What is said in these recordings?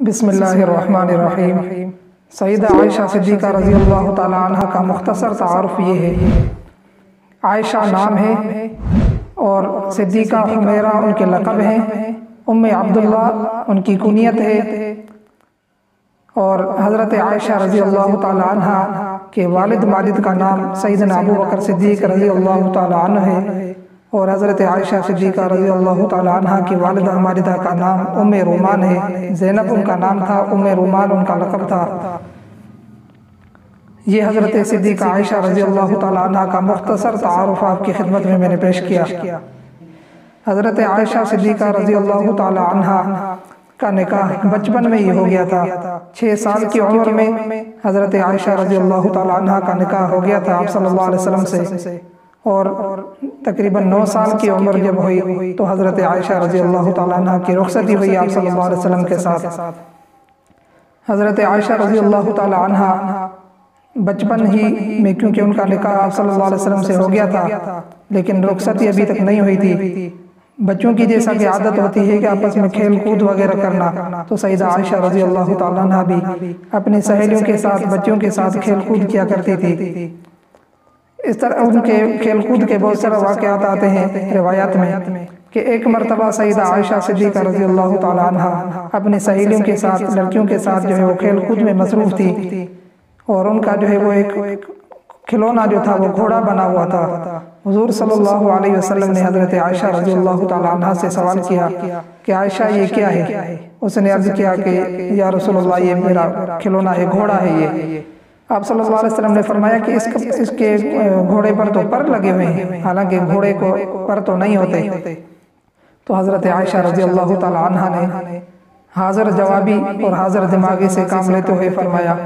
بسم اللہ الرحمن الرحیم۔ سیدہ عائشہ صدیقہ رضی اللہ تعالیٰ عنہ کا مختصر تعارف یہ ہے۔ عائشہ نام ہے اور صدیقہ حمیرہ ان کے لقب ہیں، ام عبداللہ ان کی کنیت ہے، اور حضرت عائشہ رضی اللہ تعالیٰ عنہ کے والد ماجد کا نام سیدنا ابو بکر صدیق رضی اللہ تعالیٰ عنہ ہے، اور حضرت عائشہ صدیقہ رضی اللہ تعالیٰ عنہ کی والدہ ماجدہ کا نام ام رومان ہے۔ زینب ان کا نام تھا، ام رومان ان کا لقب تھا۔ یہ حضرت صدیقہ عائشہ رضی اللہ تعالیٰ عنہ کا مختصر تعارف آپ کی خدمت میں نے پیش کیا۔ حضرت عائشہ صدیقہ رضی اللہ تعالیٰ عنہ کا نکاح بچپن میں ہی ہو گیا تھا۔ 6 سال کی عمر میں حضرت عائشہ رضی اللہ تعالیٰ عنہ کا نکاح ہو گیا تھا آپ صلی اللہ علیہ وسلم سے، اور تقریباً 9 سال کی عمر جب ہوئی تو حضرت عائشہ رضی اللہ تعالیٰ عنہ کی رخصتی ہوئی آپ صلی اللہ علیہ وسلم کے ساتھ۔ حضرت عائشہ رضی اللہ تعالیٰ عنہ بچپن ہی میں، کیونکہ ان کا نکاح آپ صلی اللہ علیہ وسلم سے ہو گیا تھا لیکن رخصتی ابھی تک نہیں ہوئی تھی، بچوں کی جیسا کہ عادت ہوتی ہے کہ آپس میں کھیل کود وغیرہ کرنا، تو سیدہ عائشہ رضی اللہ تعالیٰ عنہ بھی اپنی سہیلیوں کے ساتھ، بچوں کے ساتھ کھیل کود کیا کرتی تھی۔ اس طرح ان کے کھیل کود کے بہت سارے واقعات آتے ہیں روایات میں کہ ایک مرتبہ سیدہ عائشہ صدیقہ رضی اللہ تعالیٰ عنہ اپنی سہیلیوں کے ساتھ، لڑکیوں کے ساتھ جو ہے وہ کھیل کود میں مصروف تھی، اور ان کا جو ہے وہ ایک کھلونا جو تھا وہ گھوڑا بنا ہوا تھا۔ حضور صلی اللہ علیہ وسلم نے حضرت عائشہ رضی اللہ تعالیٰ عنہ سے سوال کیا کہ عائشہ یہ کیا ہے؟ اس نے عرض کیا کہ یا رسول اللہ یہ میرا کھلونا ہے، گھوڑا ہے یہ۔ آپ صلی اللہ علیہ وسلم نے فرمایا کہ اس کے گھوڑے پر تو پر لگے ہوئے ہیں، حالانکہ گھوڑے کو پر تو نہیں ہوتے۔ تو حضرت عائشہ رضی اللہ تعالیٰ عنہ نے حاضر جوابی اور حاضر دماغی سے کام لیتے ہوئے فرمایا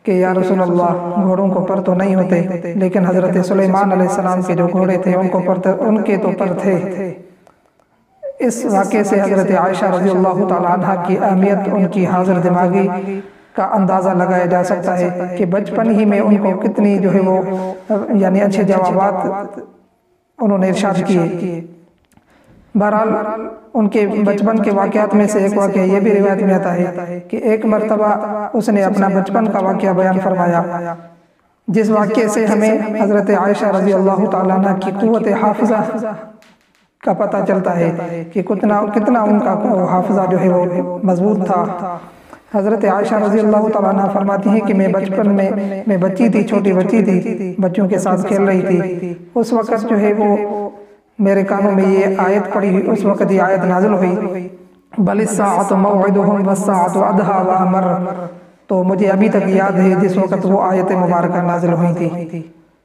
کہ یا رسول اللہ گھوڑوں کو پر تو نہیں ہوتے، لیکن حضرت سلیمان علیہ السلام کے جو گھوڑے تھے ان کے تو پر تھے۔ اس واقعے سے حضرت عائشہ رضی اللہ تعالیٰ عنہ کی اہمیت، ان کی حاضر دماغی کا اندازہ لگایا جا سکتا ہے کہ بچپن ہی میں ان کو کتنی جو ہے وہ یعنی اچھے جوابات انہوں نے ارشاد کیے۔ بہرحال ان کے بچپن کے واقعات میں سے ایک واقعہ یہ بھی روایت میں آتا ہے کہ ایک مرتبہ اس نے اپنا بچپن کا واقعہ بیان فرمایا، جس واقعے سے ہمیں حضرت عائشہ رضی اللہ تعالیٰ عنہ کی قوت حافظہ کا پتہ چلتا ہے کہ کتنا ان کا حافظہ جو ہے وہ مضبوط تھا۔ حضرت عائشہ رضی اللہ تعالیٰ عنہ فرماتی ہیں کہ میں بچپن میں بچی تھی، چھوٹی بچی تھی، بچوں کے ساتھ کھیل رہی تھی۔ اس وقت جو ہے وہ میرے کانوں میں یہ آیت پڑی ہوئی، اس وقت یہ آیت نازل ہوئی، بل الساعۃ موعدہم والساعۃ ادھیٰ وامر۔ تو مجھے ابھی تک یاد ہے جس وقت وہ آیت مبارکہ نازل ہوئی تھی۔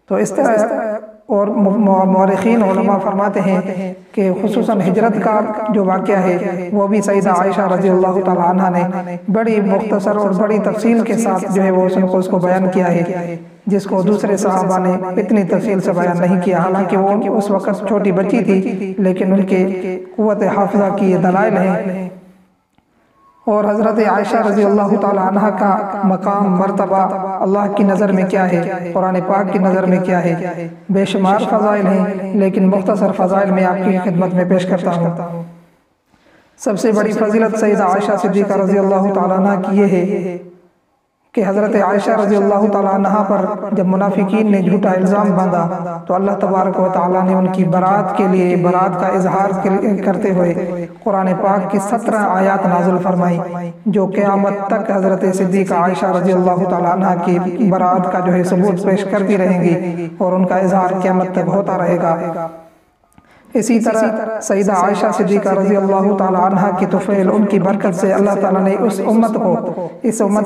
تو اس طرح اور مورخین علماء فرماتے ہیں کہ خصوصاً ہجرت کا جو واقعہ ہے وہ بھی سیدہ عائشہ رضی اللہ تعالیٰ عنہ نے بڑی مختصر اور بڑی تفصیل کے ساتھ جو ہے وہ اس کو بیان کیا ہے، جس کو دوسرے صحابہ نے اتنی تفصیل سے بیان نہیں کیا، حالانکہ وہ اس وقت چھوٹی بچی تھی، لیکن ان کے قوت حافظہ کی یہ دلائل ہیں۔ اور حضرت عائشہ رضی اللہ تعالیٰ عنہ کا مقام، مرتبہ اللہ کی نظر میں کیا ہے، قرآن پاک کی نظر میں کیا ہے، بے شمار فضائل ہیں، لیکن مختصر فضائل میں آپ کی خدمت میں پیش کرتا ہوں۔ سب سے بڑی فضیلت سیدہ عائشہ صدیقہ رضی اللہ تعالیٰ عنہ کی یہ ہے کہ حضرت عائشہ رضی اللہ تعالیٰ عنہ پر جب منافقین نے جھوٹا الزام باندھا تو اللہ تبارک و تعالیٰ نے ان کی برات کے لیے، برات کا اظہار کرتے ہوئے قرآن پاک کی 17 آیات نازل فرمائی، جو قیامت تک حضرت صدیقہ عائشہ رضی اللہ تعالیٰ عنہ کی برات کا جو ہے ثبوت پیش کرتی رہیں گی، اور ان کا اظہار قیامت تک ہوتا رہے گا۔ اسی طرح سیدہ عائشہ صدیقہ رضی اللہ تعالیٰ عنہ کی طفیل، ان کی برکت سے اللہ تعالیٰ نے اس امت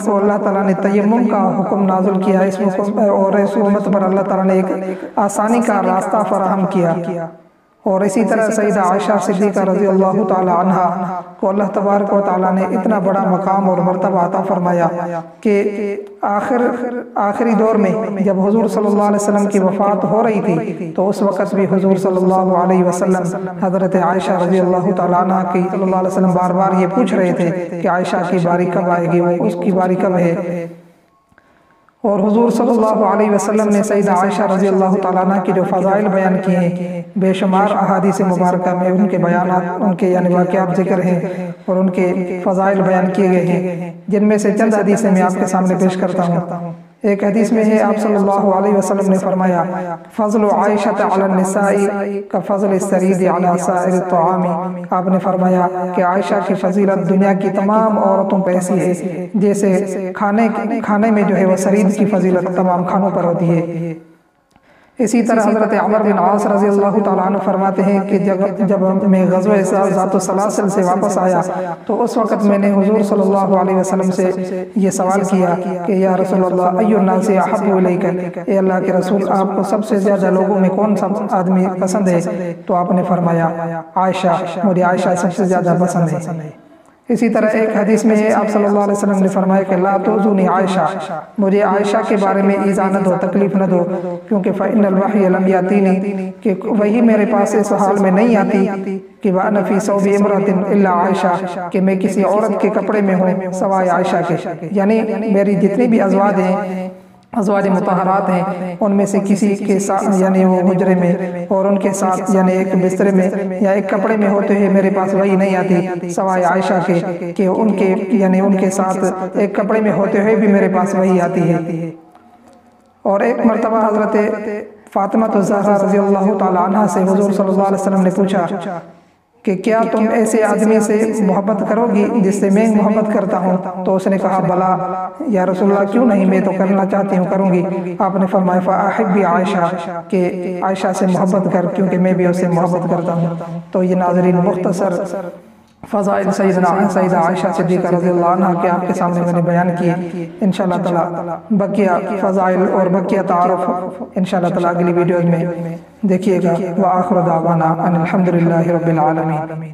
کو اللہ تعالیٰ نے تیمم کا حکم نازل کیا، اور اس امت پر اللہ تعالیٰ نے ایک آسانی کا راستہ فراہم کیا۔ اور اسی طرح سیدہ عائشہ صدیقہ رضی اللہ تعالیٰ عنہ کو اللہ تبارک و تعالیٰ نے اتنا بڑا مقام اور مرتبہ عطا فرمایا کہ آخری دور میں جب حضور صلی اللہ علیہ وسلم کی وفات ہو رہی تھی تو اس وقت بھی حضور صلی اللہ علیہ وسلم حضرت عائشہ رضی اللہ تعالیٰ عنہ کی صلی اللہ علیہ وسلم بار بار یہ پوچھ رہے تھے کہ عائشہ کی باری کب آئے گی، اس کی باری کب ہے۔ اور حضور صلی اللہ علیہ وسلم نے سیدہ عائشہ رضی اللہ تعالیٰ عنہ کی جو فضائل بیان کیے ہیں، بے شمار احادیث مبارکہ میں ان کے بیانات، ان کے یعنی واقعات ذکر ہیں اور ان کے فضائل بیان کیے گئے ہیں، جن میں سے چند حدیثیں میں آپ کے سامنے پیش کرتا ہوں۔ ایک حدیث میں ہے آپ صلی اللہ علیہ وسلم نے فرمایا، فضل عائشہ علی النساء کا فضل السرید علی سائر الطعام۔ آپ نے فرمایا کہ عائشہ کی فضیلت دنیا کی تمام عورتوں پہ ایسی ہے جیسے کھانے میں جو ہے وہ سرید کی فضیلت تمام کھانوں پر ہوتی ہے۔ اسی طرح حضرت عمر بن عاص رضی اللہ تعالیٰ عنہ فرماتے ہیں کہ جب میں غزوہ ذات السلاسل سے واپس آیا تو اس وقت میں نے حضور صلی اللہ علیہ وسلم سے یہ سوال کیا کہ یا رسول اللہ ای الناس احب الیک، اے اللہ کے رسول آپ کو سب سے زیادہ لوگوں میں کون سا آدمی پسند ہے؟ تو آپ نے فرمایا عائشہ، مجھے عائشہ سب سے زیادہ پسند ہے۔ اسی طرح ایک حدیث میں ہے آپ صلی اللہ علیہ وسلم نے فرمایا کہ لا تؤذونی عائشہ، مجھے عائشہ کے بارے میں ایذا نہ دو، تکلیف نہ دو، کیونکہ فإن الوحی لم یاتینی، کہ وہی میرے پاس اس حال میں نہیں آتی کہ وأنا فی ثوب امرأة الا عائشہ، کہ میں کسی عورت کے کپڑے میں ہوں سوائے عائشہ کے، یعنی میری جتنی بھی ازواج ہیں، ازواج مطہرات ہیں، ان میں سے کسی کے ساتھ یعنی وہ حجرے میں اور ان کے ساتھ یعنی ایک بستر میں یا ایک کپڑے میں ہوتے ہوئے میرے پاس وہی نہیں آتی سوائے عائشہ کے، کہ ان کے یعنی ان کے ساتھ ایک کپڑے میں ہوتے ہوئے بھی میرے پاس وہی آتی ہے۔ اور ایک مرتبہ حضرت فاطمہ الزہرا رضی اللہ تعالیٰ عنہ سے حضور صلی اللہ علیہ وسلم نے پوچھا کہ کیا تم ایسے آدمی سے محبت کرو گی جس سے میں محبت کرتا ہوں؟ تو اس نے کہا بلا یا رسول اللہ، کیوں نہیں، میں تو کرنا چاہتی ہوں، کروں گی۔ آپ نے فرمایا فأحبی عائشہ، کہ عائشہ سے محبت کر کیونکہ میں بھی اس سے محبت کرتا ہوں۔ تو یہ ناظرین مختصر فضائل سیدہ عائشہ صدیقہ رضی اللہ عنہ کے آپ کے سامنے میں نے بیان کیے۔ انشاءاللہ تعالی بقیہ فضائل اور بقیہ تعارف انشاءاللہ تعالی اگلی ویڈیوز میں دیکھیے گا۔ وآخر دعوانا ان الحمدللہ رب العالمین۔